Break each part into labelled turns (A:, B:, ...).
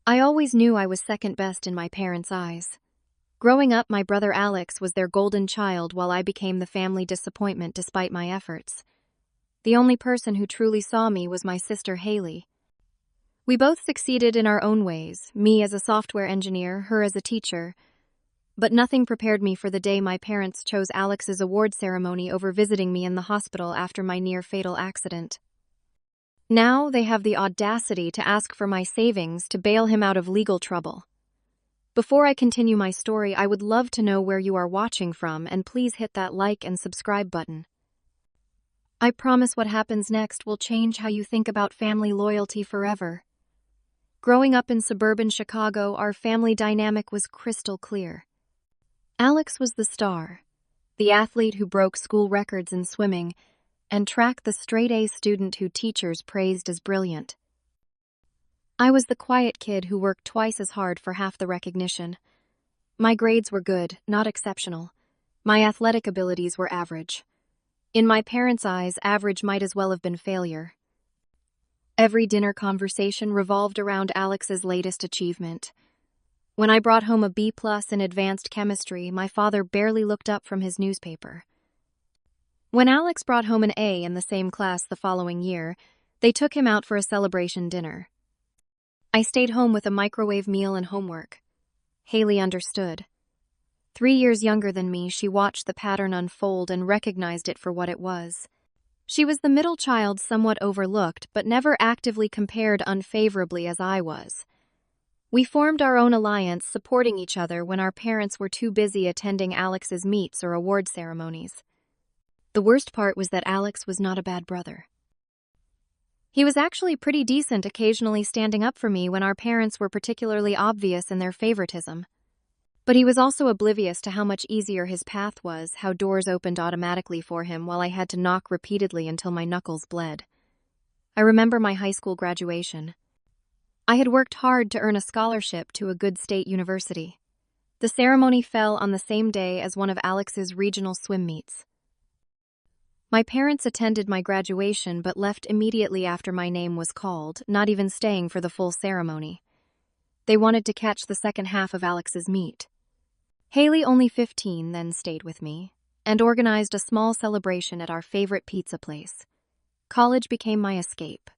A: I always knew I was second best in my parents' eyes. Growing up, my brother Alex was their golden child while I became the family disappointment despite my efforts. The only person who truly saw me was my sister Hailey. We both succeeded in our own ways, me as a software engineer, her as a teacher, but nothing prepared me for the day my parents chose Alex's award ceremony over visiting me in the hospital after my near-fatal accident. Now they have the audacity to ask for my savings to bail him out of legal trouble. Before I continue my story, I would love to know where you are watching from, and please hit that like and subscribe button. I promise what happens next will change how you think about family loyalty forever. Growing up in suburban Chicago, our family dynamic was crystal clear. Alex was the star, the athlete who broke school records in swimming, and track the straight-A student who teachers praised as brilliant. I was the quiet kid who worked twice as hard for half the recognition. My grades were good, not exceptional. My athletic abilities were average. In my parents' eyes, average might as well have been failure. Every dinner conversation revolved around Alex's latest achievement. When I brought home a B+ in advanced chemistry, my father barely looked up from his newspaper. When Alex brought home an A in the same class the following year, they took him out for a celebration dinner. I stayed home with a microwave meal and homework. Hailey understood. 3 years younger than me, she watched the pattern unfold and recognized it for what it was. She was the middle child, somewhat overlooked, but never actively compared unfavorably as I was. We formed our own alliance, supporting each other when our parents were too busy attending Alex's meets or award ceremonies. The worst part was that Alex was not a bad brother. He was actually pretty decent, occasionally standing up for me when our parents were particularly obvious in their favoritism. But he was also oblivious to how much easier his path was, how doors opened automatically for him while I had to knock repeatedly until my knuckles bled. I remember my high school graduation. I had worked hard to earn a scholarship to a good state university. The ceremony fell on the same day as one of Alex's regional swim meets. My parents attended my graduation but left immediately after my name was called, not even staying for the full ceremony. They wanted to catch the second half of Alex's meet. Hailey, only 15, then stayed with me and organized a small celebration at our favorite pizza place. College became my escape.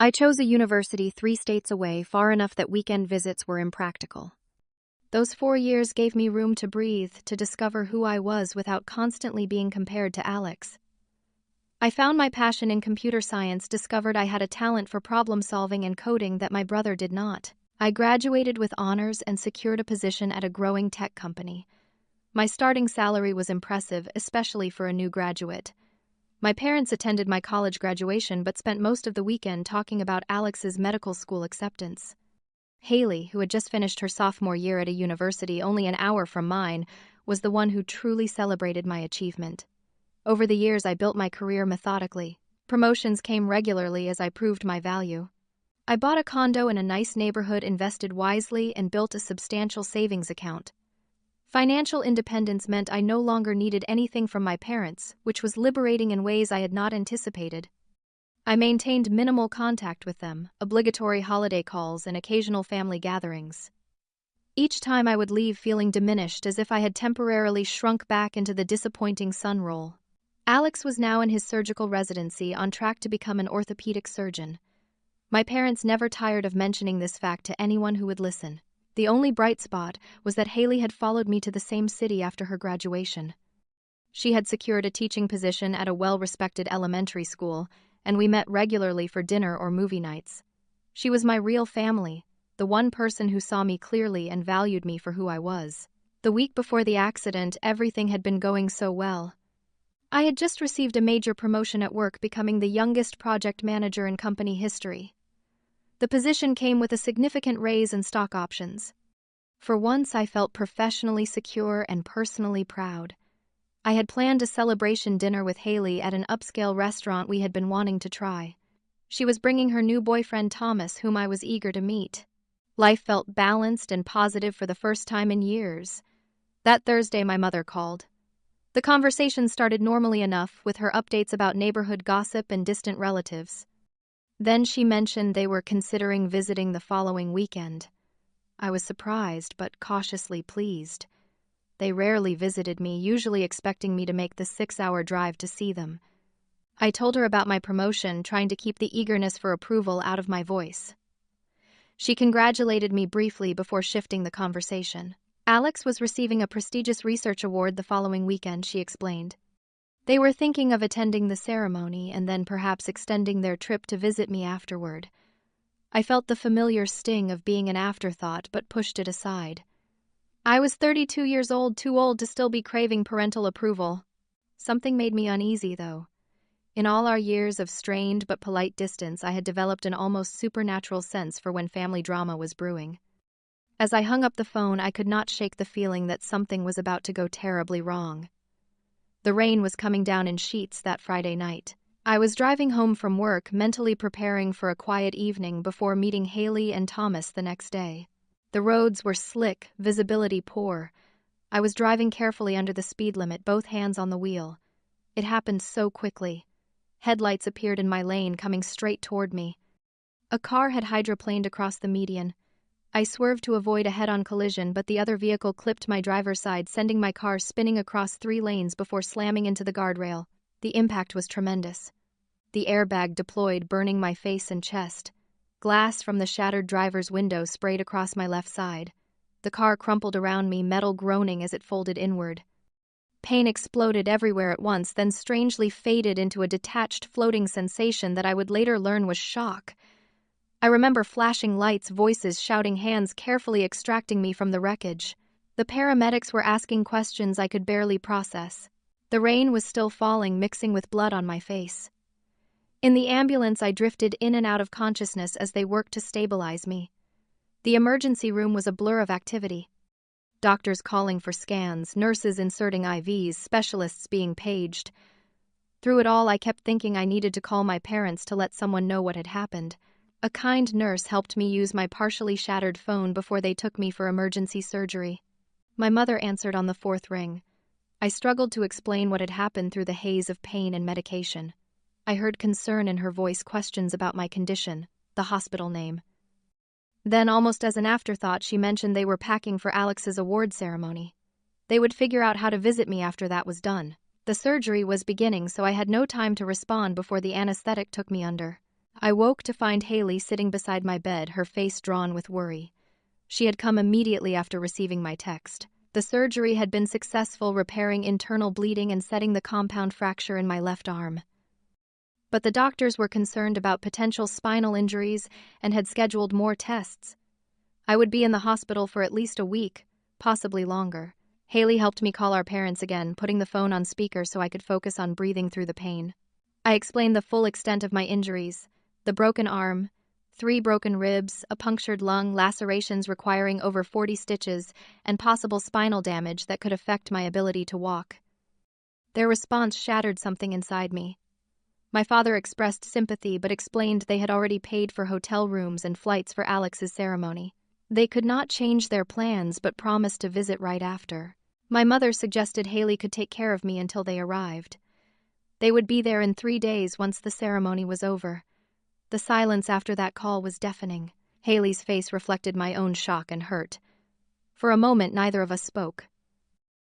A: I chose a university 3 states away, far enough that weekend visits were impractical. Those 4 years gave me room to breathe, to discover who I was without constantly being compared to Alex. I found my passion in computer science, discovered I had a talent for problem solving and coding that my brother did not. I graduated with honors and secured a position at a growing tech company. My starting salary was impressive, especially for a new graduate. My parents attended my college graduation but spent most of the weekend talking about Alex's medical school acceptance. Hailey, who had just finished her sophomore year at a university only an hour from mine, was the one who truly celebrated my achievement. Over the years, I built my career methodically. Promotions came regularly as I proved my value. I bought a condo in a nice neighborhood, invested wisely, and built a substantial savings account. Financial independence meant I no longer needed anything from my parents, which was liberating in ways I had not anticipated. I maintained minimal contact with them, obligatory holiday calls and occasional family gatherings. Each time I would leave feeling diminished, as if I had temporarily shrunk back into the disappointing son role. Alex was now in his surgical residency, on track to become an orthopedic surgeon. My parents never tired of mentioning this fact to anyone who would listen. The only bright spot was that Hailey had followed me to the same city after her graduation. She had secured a teaching position at a well-respected elementary school, and we met regularly for dinner or movie nights. She was my real family, the one person who saw me clearly and valued me for who I was. The week before the accident, everything had been going so well. I had just received a major promotion at work, becoming the youngest project manager in company history. The position came with a significant raise and stock options. For once, I felt professionally secure and personally proud. I had planned a celebration dinner with Hailey at an upscale restaurant we had been wanting to try. She was bringing her new boyfriend Thomas, whom I was eager to meet. Life felt balanced and positive for the first time in years. That Thursday, my mother called. The conversation started normally enough, with her updates about neighborhood gossip and distant relatives. Then she mentioned they were considering visiting the following weekend. I was surprised but cautiously pleased. They rarely visited me, usually expecting me to make the 6-hour drive to see them. I told her about my promotion, trying to keep the eagerness for approval out of my voice. She congratulated me briefly before shifting the conversation. Alex was receiving a prestigious research award the following weekend, she explained. They were thinking of attending the ceremony and then perhaps extending their trip to visit me afterward. I felt the familiar sting of being an afterthought but pushed it aside. I was 32 years old, too old to still be craving parental approval. Something made me uneasy, though. In all our years of strained but polite distance, I had developed an almost supernatural sense for when family drama was brewing. As I hung up the phone, I could not shake the feeling that something was about to go terribly wrong. The rain was coming down in sheets that Friday night. I was driving home from work, mentally preparing for a quiet evening before meeting Hailey and Thomas the next day. The roads were slick, visibility poor. I was driving carefully under the speed limit, both hands on the wheel. It happened so quickly. Headlights appeared in my lane, coming straight toward me. A car had hydroplaned across the median. I swerved to avoid a head-on collision, but the other vehicle clipped my driver's side, sending my car spinning across 3 lanes before slamming into the guardrail. The impact was tremendous. The airbag deployed, burning my face and chest. Glass from the shattered driver's window sprayed across my left side. The car crumpled around me, metal groaning as it folded inward. Pain exploded everywhere at once, then strangely faded into a detached, floating sensation that I would later learn was shock. I remember flashing lights, voices shouting, hands carefully extracting me from the wreckage. The paramedics were asking questions I could barely process. The rain was still falling, mixing with blood on my face. In the ambulance, I drifted in and out of consciousness as they worked to stabilize me. The emergency room was a blur of activity. Doctors calling for scans, nurses inserting IVs, specialists being paged. Through it all, I kept thinking I needed to call my parents to let someone know what had happened. A kind nurse helped me use my partially shattered phone before they took me for emergency surgery. My mother answered on the 4th ring. I struggled to explain what had happened through the haze of pain and medication. I heard concern in her voice, questions about my condition, the hospital name. Then, almost as an afterthought, she mentioned they were packing for Alex's award ceremony. They would figure out how to visit me after that was done. The surgery was beginning, so I had no time to respond before the anesthetic took me under. I woke to find Hailey sitting beside my bed, her face drawn with worry. She had come immediately after receiving my text. The surgery had been successful, repairing internal bleeding and setting the compound fracture in my left arm. But the doctors were concerned about potential spinal injuries and had scheduled more tests. I would be in the hospital for at least a week, possibly longer. Hailey helped me call our parents again, putting the phone on speaker so I could focus on breathing through the pain. I explained the full extent of my injuries: the broken arm, 3 broken ribs, a punctured lung, lacerations requiring over 40 stitches, and possible spinal damage that could affect my ability to walk. Their response shattered something inside me. My father expressed sympathy but explained they had already paid for hotel rooms and flights for Alex's ceremony. They could not change their plans but promised to visit right after. My mother suggested Hailey could take care of me until they arrived. They would be there in 3 days once the ceremony was over. The silence after that call was deafening. Hailey's face reflected my own shock and hurt. For a moment, neither of us spoke.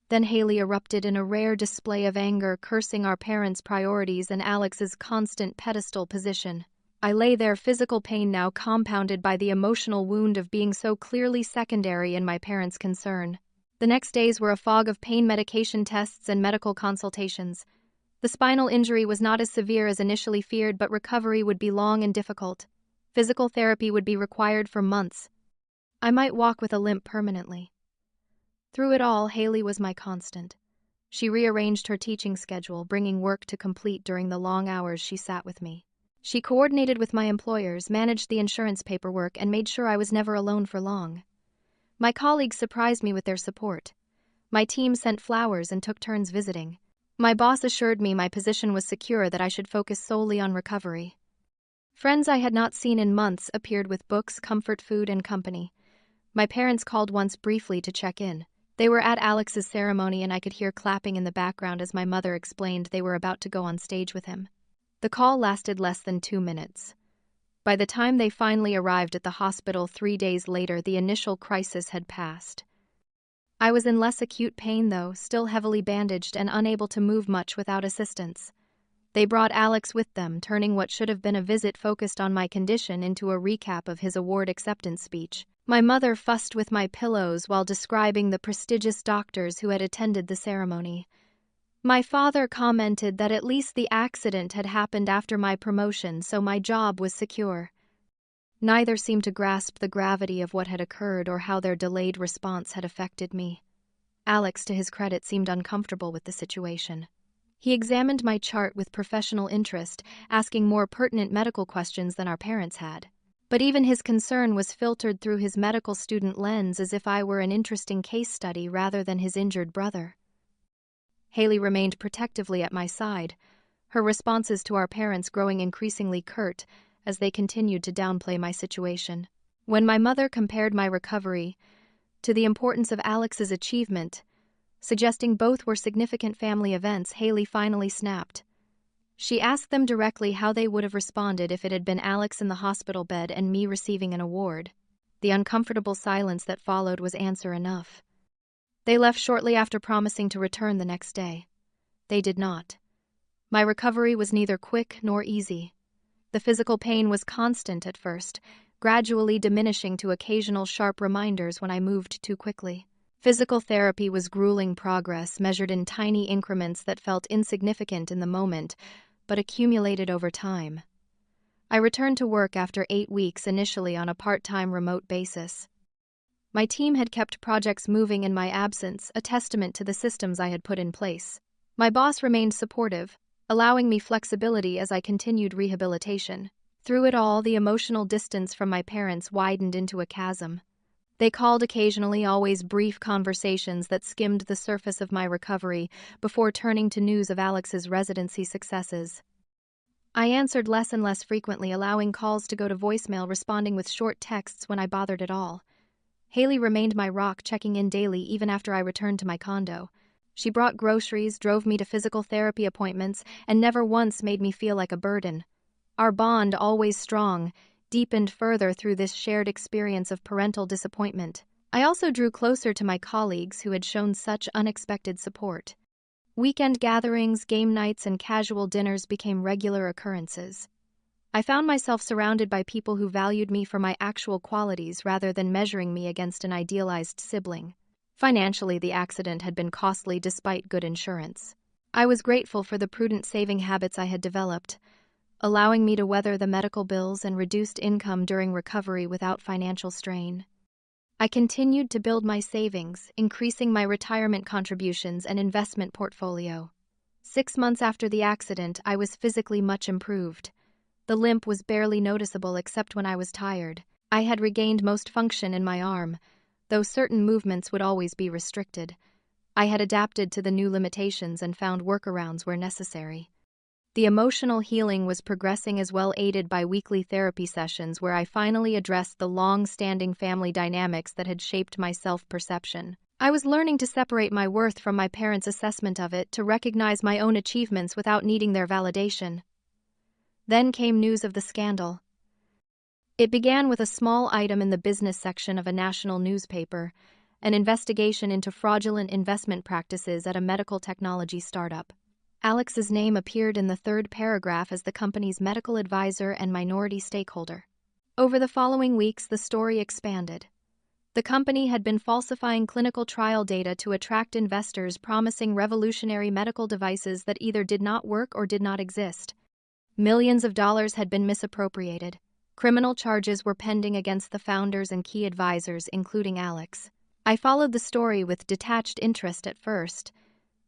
A: Then Hailey erupted in a rare display of anger, cursing our parents' priorities and Alex's constant pedestal position. I lay there, physical pain now compounded by the emotional wound of being so clearly secondary in my parents' concern. The next days were a fog of pain medication tests and medical consultations. The spinal injury was not as severe as initially feared, but recovery would be long and difficult. Physical therapy would be required for months. I might walk with a limp permanently. Through it all, Hailey was my constant. She rearranged her teaching schedule, bringing work to complete during the long hours she sat with me. She coordinated with my employers, managed the insurance paperwork, and made sure I was never alone for long. My colleagues surprised me with their support. My team sent flowers and took turns visiting. My boss assured me my position was secure, that I should focus solely on recovery. Friends I had not seen in months appeared with books, comfort food, and company. My parents called once briefly to check in. They were at Alex's ceremony and I could hear clapping in the background as my mother explained they were about to go on stage with him. The call lasted less than 2 minutes. By the time they finally arrived at the hospital 3 days later, the initial crisis had passed. I was in less acute pain though, still heavily bandaged and unable to move much without assistance. They brought Alex with them, turning what should have been a visit focused on my condition into a recap of his award acceptance speech. My mother fussed with my pillows while describing the prestigious doctors who had attended the ceremony. My father commented that at least the accident had happened after my promotion, so my job was secure. Neither seemed to grasp the gravity of what had occurred or how their delayed response had affected me. Alex, to his credit, seemed uncomfortable with the situation. He examined my chart with professional interest, asking more pertinent medical questions than our parents had. But even his concern was filtered through his medical student lens, as if I were an interesting case study rather than his injured brother. Hailey remained protectively at my side, her responses to our parents growing increasingly curt as they continued to downplay my situation. When my mother compared my recovery to the importance of Alex's achievement, suggesting both were significant family events, Hailey finally snapped. She asked them directly how they would have responded if it had been Alex in the hospital bed and me receiving an award. The uncomfortable silence that followed was answer enough. They left shortly after, promising to return the next day. They did not. My recovery was neither quick nor easy. The physical pain was constant at first, gradually diminishing to occasional sharp reminders when I moved too quickly. Physical therapy was grueling progress, measured in tiny increments that felt insignificant in the moment, but accumulated over time. I returned to work after 8 weeks, initially on a part-time remote basis. My team had kept projects moving in my absence, a testament to the systems I had put in place. My boss remained supportive, allowing me flexibility as I continued rehabilitation. Through it all, the emotional distance from my parents widened into a chasm. They called occasionally, always brief conversations that skimmed the surface of my recovery before turning to news of Alex's residency successes. I answered less and less frequently, allowing calls to go to voicemail, responding with short texts when I bothered at all. Hailey remained my rock, checking in daily even after I returned to my condo. She brought groceries, drove me to physical therapy appointments, and never once made me feel like a burden. Our bond, always strong, deepened further through this shared experience of parental disappointment. I also drew closer to my colleagues who had shown such unexpected support. Weekend gatherings, game nights, and casual dinners became regular occurrences. I found myself surrounded by people who valued me for my actual qualities rather than measuring me against an idealized sibling. Financially, the accident had been costly despite good insurance. I was grateful for the prudent saving habits I had developed, allowing me to weather the medical bills and reduced income during recovery without financial strain. I continued to build my savings, increasing my retirement contributions and investment portfolio. 6 months after the accident, I was physically much improved. The limp was barely noticeable except when I was tired. I had regained most function in my arm, though certain movements would always be restricted. I had adapted to the new limitations and found workarounds where necessary. The emotional healing was progressing as well, aided by weekly therapy sessions where I finally addressed the long-standing family dynamics that had shaped my self-perception. I was learning to separate my worth from my parents' assessment of it, to recognize my own achievements without needing their validation. Then came news of the scandal. It began with a small item in the business section of a national newspaper, an investigation into fraudulent investment practices at a medical technology startup. Alex's name appeared in the 3rd paragraph as the company's medical advisor and minority stakeholder. Over the following weeks, the story expanded. The company had been falsifying clinical trial data to attract investors, promising revolutionary medical devices that either did not work or did not exist. Millions of dollars had been misappropriated. Criminal charges were pending against the founders and key advisors, including Alex. I followed the story with detached interest at first,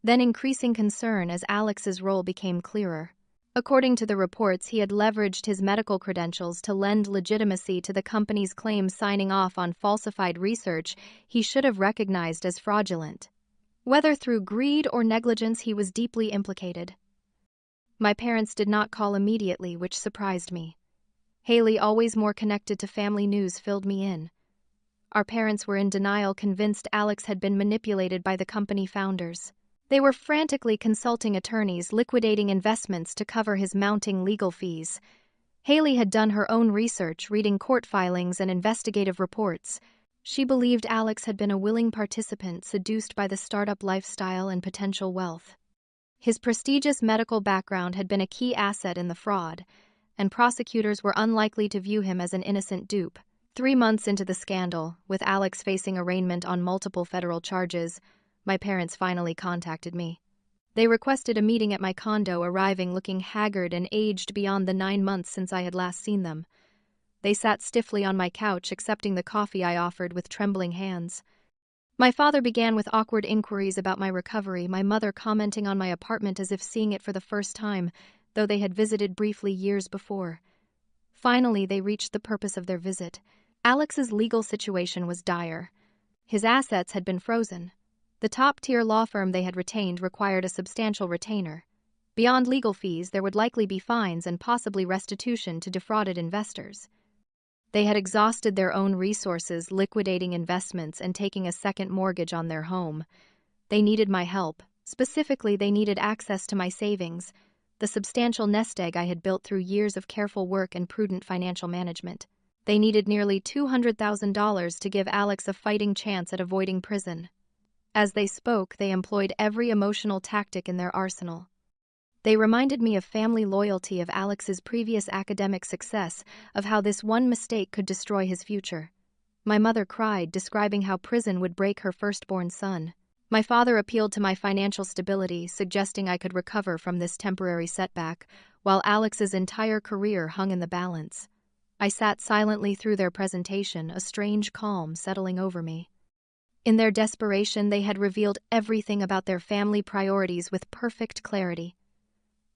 A: then increasing concern as Alex's role became clearer. According to the reports, he had leveraged his medical credentials to lend legitimacy to the company's claims, signing off on falsified research he should have recognized as fraudulent. Whether through greed or negligence, he was deeply implicated. My parents did not call immediately, which surprised me. Hailey, always more connected to family news, filled me in. Our parents were in denial, convinced Alex had been manipulated by the company founders. They were frantically consulting attorneys, liquidating investments to cover his mounting legal fees. Hailey had done her own research, reading court filings and investigative reports. She believed Alex had been a willing participant seduced by the startup lifestyle and potential wealth. His prestigious medical background had been a key asset in the fraud, and prosecutors were unlikely to view him as an innocent dupe. 3 months into the scandal, with Alex facing arraignment on multiple federal charges, my parents finally contacted me. They requested a meeting at my condo, arriving looking haggard and aged beyond the 9 months since I had last seen them. They sat stiffly on my couch, accepting the coffee I offered with trembling hands. My father began with awkward inquiries about my recovery, my mother commenting on my apartment as if seeing it for the first time, though they had visited briefly years before. Finally, they reached the purpose of their visit. Alex's legal situation was dire. His assets had been frozen. The top-tier law firm they had retained required a substantial retainer. Beyond legal fees, there would likely be fines and possibly restitution to defrauded investors. They had exhausted their own resources, liquidating investments and taking a second mortgage on their home. They needed my help. Specifically, they needed access to my savings, the substantial nest egg I had built through years of careful work and prudent financial management. They needed nearly $200,000 to give Alex a fighting chance at avoiding prison. As they spoke, they employed every emotional tactic in their arsenal. They reminded me of family loyalty, of Alex's previous academic success, of how this one mistake could destroy his future. My mother cried, describing how prison would break her firstborn son. My father appealed to my financial stability, suggesting I could recover from this temporary setback, while Alex's entire career hung in the balance. I sat silently through their presentation, a strange calm settling over me. In their desperation, they had revealed everything about their family priorities with perfect clarity.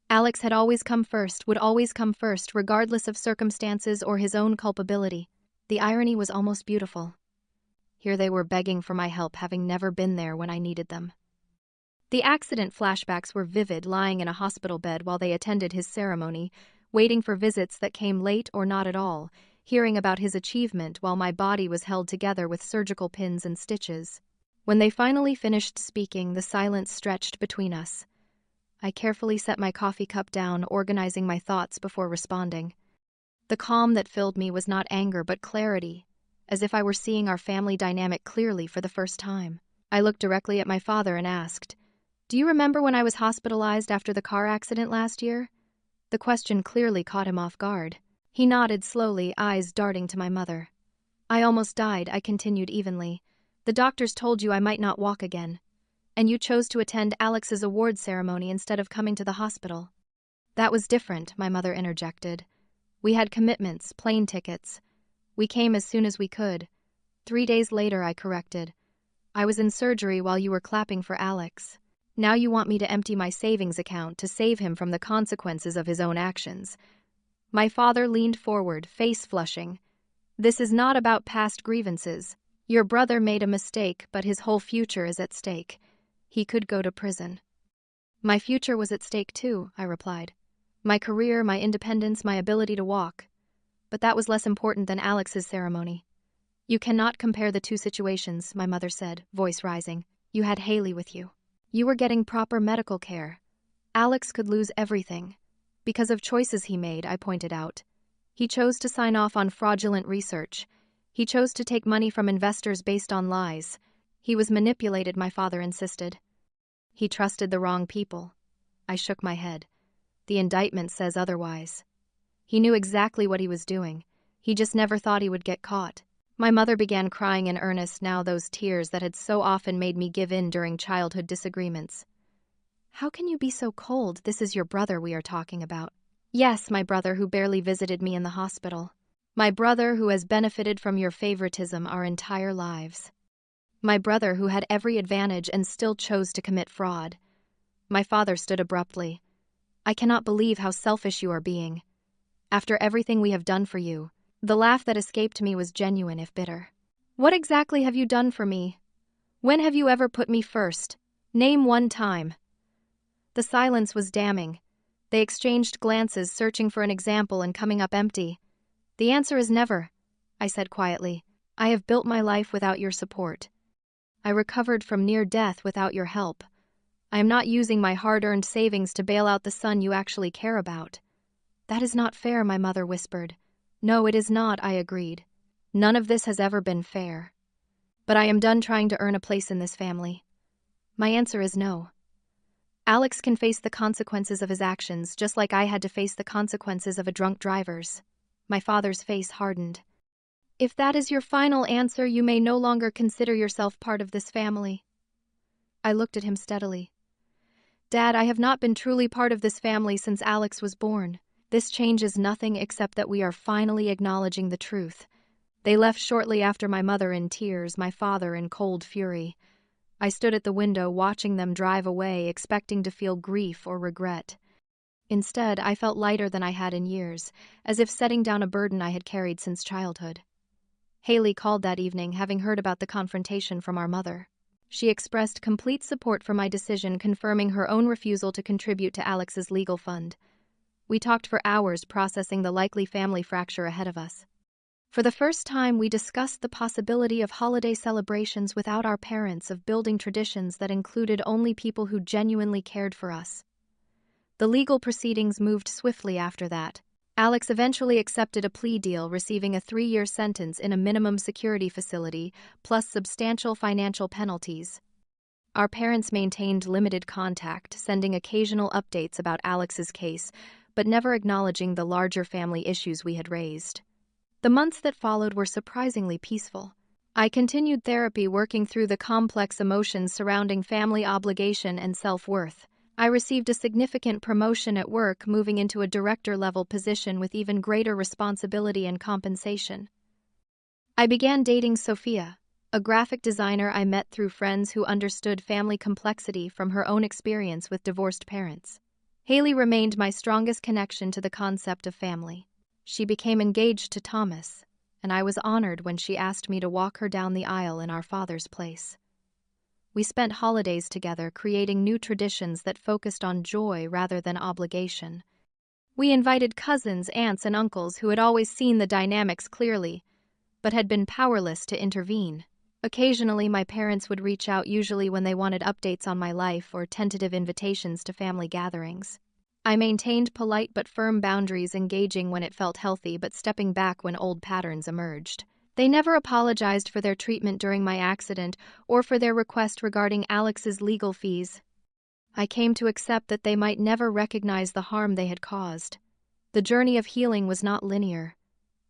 A: Alex had always come first, would always come first, regardless of circumstances or his own culpability. The irony was almost beautiful. Here they were begging for my help, having never been there when I needed them. The accident flashbacks were vivid, lying in a hospital bed while they attended his ceremony, waiting for visits that came late or not at all, hearing about his achievement while my body was held together with surgical pins and stitches. When they finally finished speaking, the silence stretched between us. I carefully set my coffee cup down, organizing my thoughts before responding. The calm that filled me was not anger but clarity, as if I were seeing our family dynamic clearly for the first time. I looked directly at my father and asked, "Do you remember when I was hospitalized after the car accident last year?" The question clearly caught him off guard. He nodded slowly, eyes darting to my mother. "I almost died," I continued evenly. "The doctors told you I might not walk again. And you chose to attend Alex's award ceremony instead of coming to the hospital." "That was different," my mother interjected. "We had commitments, plane tickets. We came as soon as we could." 3 days later, I corrected. "I was in surgery while you were clapping for Alex. Now you want me to empty my savings account to save him from the consequences of his own actions." My father leaned forward, face flushing. "This is not about past grievances. Your brother made a mistake, but his whole future is at stake. He could go to prison." "My future was at stake too," I replied. "My career, my independence, my ability to walk. But that was less important than Alex's ceremony." "You cannot compare the two situations," my mother said, voice rising. "You had Hailey with you. You were getting proper medical care. Alex could lose everything. Because of choices he made," I pointed out. "He chose to sign off on fraudulent research. He chose to take money from investors based on lies. He was manipulated," my father insisted. "He trusted the wrong people." I shook my head. "The indictment says otherwise. He knew exactly what he was doing. He just never thought he would get caught." My mother began crying in earnest now, those tears that had so often made me give in during childhood disagreements. "How can you be so cold? This is your brother we are talking about." "Yes, my brother who barely visited me in the hospital. My brother who has benefited from your favoritism our entire lives. My brother who had every advantage and still chose to commit fraud." My father stood abruptly. "I cannot believe how selfish you are being. After everything we have done for you." The laugh that escaped me was genuine if bitter. "What exactly have you done for me? When have you ever put me first? Name one time." The silence was damning. They exchanged glances, searching for an example and coming up empty. "The answer is never," I said quietly. "I have built my life without your support. I recovered from near death without your help. I am not using my hard-earned savings to bail out the son you actually care about. "That is not fair," my mother whispered. "No, it is not," I agreed. "None of this has ever been fair. But I am done trying to earn a place in this family." My answer is no. Alex can face the consequences of his actions just like I had to face the consequences of a drunk driver's. My father's face hardened. "If that is your final answer, you may no longer consider yourself part of this family." I looked at him steadily. "Dad, I have not been truly part of this family since Alex was born. This changes nothing except that we are finally acknowledging the truth." They left shortly after, my mother in tears, my father in cold fury. I stood at the window watching them drive away, expecting to feel grief or regret. Instead, I felt lighter than I had in years, as if setting down a burden I had carried since childhood. Hailey called that evening, having heard about the confrontation from our mother. She expressed complete support for my decision, confirming her own refusal to contribute to Alex's legal fund. We talked for hours, processing the likely family fracture ahead of us. For the first time, we discussed the possibility of holiday celebrations without our parents, of building traditions that included only people who genuinely cared for us. The legal proceedings moved swiftly after that. Alex eventually accepted a plea deal, receiving a 3-year sentence in a minimum security facility, plus substantial financial penalties. Our parents maintained limited contact, sending occasional updates about Alex's case, but never acknowledging the larger family issues we had raised. The months that followed were surprisingly peaceful. I continued therapy, working through the complex emotions surrounding family obligation and self-worth. I received a significant promotion at work, moving into a director-level position with even greater responsibility and compensation. I began dating Sophia, a graphic designer I met through friends who understood family complexity from her own experience with divorced parents. Hailey remained my strongest connection to the concept of family. She became engaged to Thomas, and I was honored when she asked me to walk her down the aisle in our father's place. We spent holidays together, creating new traditions that focused on joy rather than obligation. We invited cousins, aunts, and uncles who had always seen the dynamics clearly, but had been powerless to intervene. Occasionally, my parents would reach out, usually when they wanted updates on my life or tentative invitations to family gatherings. I maintained polite but firm boundaries, engaging when it felt healthy but stepping back when old patterns emerged. They never apologized for their treatment during my accident or for their request regarding Alex's legal fees. I came to accept that they might never recognize the harm they had caused. The journey of healing was not linear.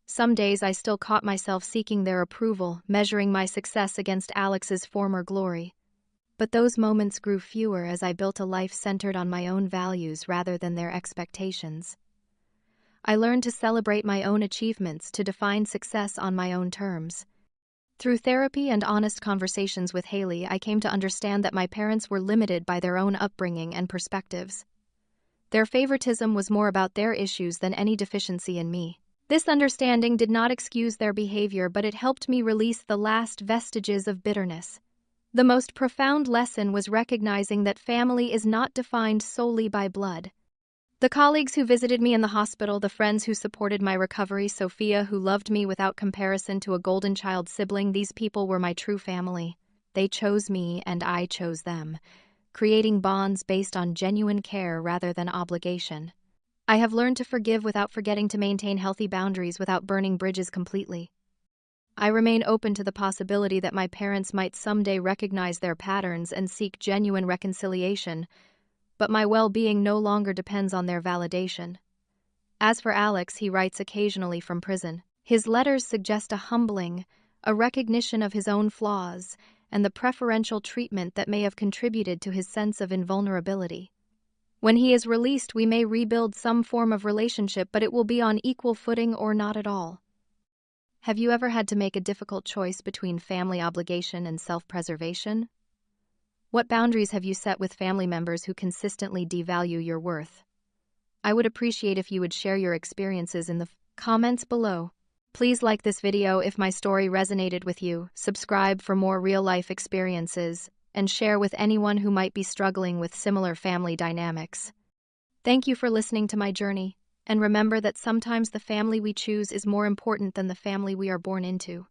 A: Some days I still caught myself seeking their approval, measuring my success against Alex's former glory. But those moments grew fewer as I built a life centered on my own values rather than their expectations. I learned to celebrate my own achievements, to define success on my own terms. Through therapy and honest conversations with Hailey, I came to understand that my parents were limited by their own upbringing and perspectives. Their favoritism was more about their issues than any deficiency in me. This understanding did not excuse their behavior, but it helped me release the last vestiges of bitterness. The most profound lesson was recognizing that family is not defined solely by blood. The colleagues who visited me in the hospital, the friends who supported my recovery, Sophia, who loved me without comparison to a golden child sibling, these people were my true family. They chose me and I chose them, creating bonds based on genuine care rather than obligation. I have learned to forgive without forgetting, to maintain healthy boundaries without burning bridges completely. I remain open to the possibility that my parents might someday recognize their patterns and seek genuine reconciliation, but my well-being no longer depends on their validation. As for Alex, he writes occasionally from prison. His letters suggest a recognition of his own flaws, and the preferential treatment that may have contributed to his sense of invulnerability. When he is released, we may rebuild some form of relationship, but it will be on equal footing or not at all. Have you ever had to make a difficult choice between family obligation and self-preservation? What boundaries have you set with family members who consistently devalue your worth? I would appreciate if you would share your experiences in the comments below. Please like this video if my story resonated with you, subscribe for more real-life experiences, and share with anyone who might be struggling with similar family dynamics. Thank you for listening to my journey. And remember that sometimes the family we choose is more important than the family we are born into.